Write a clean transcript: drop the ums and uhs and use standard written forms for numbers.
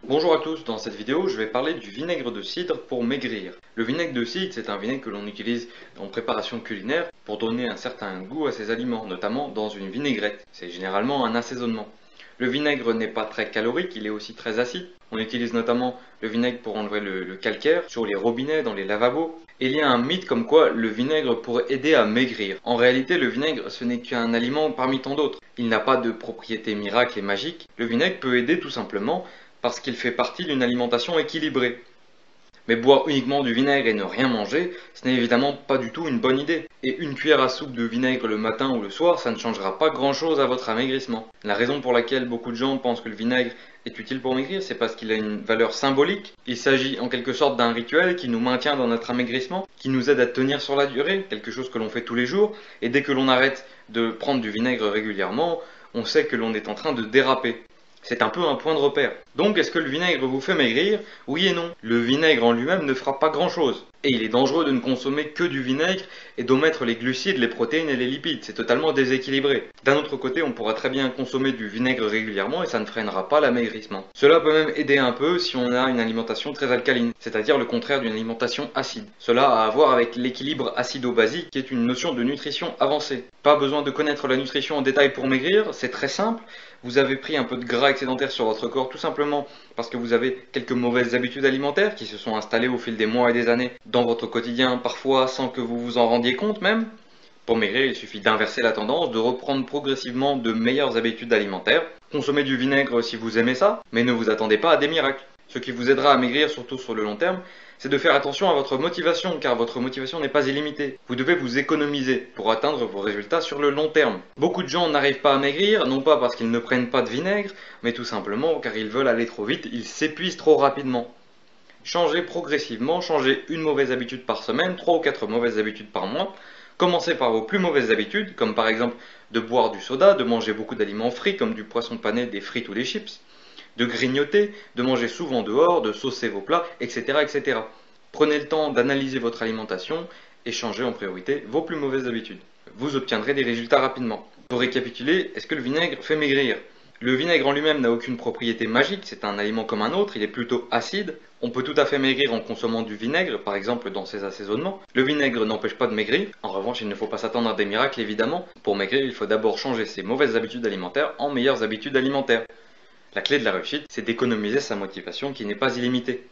Bonjour à tous, dans cette vidéo je vais parler du vinaigre de cidre pour maigrir. Le vinaigre de cidre, c'est un vinaigre que l'on utilise en préparation culinaire pour donner un certain goût à ses aliments, notamment dans une vinaigrette. C'est généralement un assaisonnement. Le vinaigre n'est pas très calorique, il est aussi très acide. On utilise notamment le vinaigre pour enlever le calcaire sur les robinets, dans les lavabos. Et il y a un mythe comme quoi le vinaigre pourrait aider à maigrir. En réalité, le vinaigre, ce n'est qu'un aliment parmi tant d'autres. Il n'a pas de propriétés miracles et magiques. Le vinaigre peut aider tout simplement parce qu'il fait partie d'une alimentation équilibrée. Mais boire uniquement du vinaigre et ne rien manger, ce n'est évidemment pas du tout une bonne idée. Et une cuillère à soupe de vinaigre le matin ou le soir, ça ne changera pas grand chose à votre amaigrissement. La raison pour laquelle beaucoup de gens pensent que le vinaigre est utile pour maigrir, c'est parce qu'il a une valeur symbolique. Il s'agit en quelque sorte d'un rituel qui nous maintient dans notre amaigrissement, qui nous aide à tenir sur la durée, quelque chose que l'on fait tous les jours, et dès que l'on arrête de prendre du vinaigre régulièrement, on sait que l'on est en train de déraper. C'est un peu un point de repère. Donc, est-ce que le vinaigre vous fait maigrir? Oui et non. Le vinaigre en lui-même ne fera pas grand-chose. Et il est dangereux de ne consommer que du vinaigre et d'omettre les glucides, les protéines et les lipides. C'est totalement déséquilibré. D'un autre côté, on pourra très bien consommer du vinaigre régulièrement et ça ne freinera pas l'amaigrissement. Cela peut même aider un peu si on a une alimentation très alcaline, c'est-à-dire le contraire d'une alimentation acide. Cela a à voir avec l'équilibre acido-basique qui est une notion de nutrition avancée. Pas besoin de connaître la nutrition en détail pour maigrir, c'est très simple. Vous avez pris un peu de gras excédentaire sur votre corps tout simplement parce que vous avez quelques mauvaises habitudes alimentaires qui se sont installées au fil des mois et des années dans votre quotidien, parfois sans que vous vous en rendiez compte même. Pour maigrir, il suffit d'inverser la tendance, de reprendre progressivement de meilleures habitudes alimentaires. Consommez du vinaigre si vous aimez ça, mais ne vous attendez pas à des miracles. Ce qui vous aidera à maigrir, surtout sur le long terme, c'est de faire attention à votre motivation, car votre motivation n'est pas illimitée. Vous devez vous économiser pour atteindre vos résultats sur le long terme. Beaucoup de gens n'arrivent pas à maigrir, non pas parce qu'ils ne prennent pas de vinaigre, mais tout simplement car ils veulent aller trop vite, ils s'épuisent trop rapidement. Changez progressivement, changez une mauvaise habitude par semaine, 3 ou 4 mauvaises habitudes par mois. Commencez par vos plus mauvaises habitudes, comme par exemple de boire du soda, de manger beaucoup d'aliments frits comme du poisson pané, des frites ou des chips, de grignoter, de manger souvent dehors, de saucer vos plats, etc. etc. Prenez le temps d'analyser votre alimentation et changez en priorité vos plus mauvaises habitudes. Vous obtiendrez des résultats rapidement. Pour récapituler, est-ce que le vinaigre fait maigrir? Le vinaigre en lui-même n'a aucune propriété magique, c'est un aliment comme un autre, il est plutôt acide. On peut tout à fait maigrir en consommant du vinaigre, par exemple dans ses assaisonnements. Le vinaigre n'empêche pas de maigrir, en revanche il ne faut pas s'attendre à des miracles évidemment. Pour maigrir, il faut d'abord changer ses mauvaises habitudes alimentaires en meilleures habitudes alimentaires. La clé de la réussite, c'est d'économiser sa motivation qui n'est pas illimitée.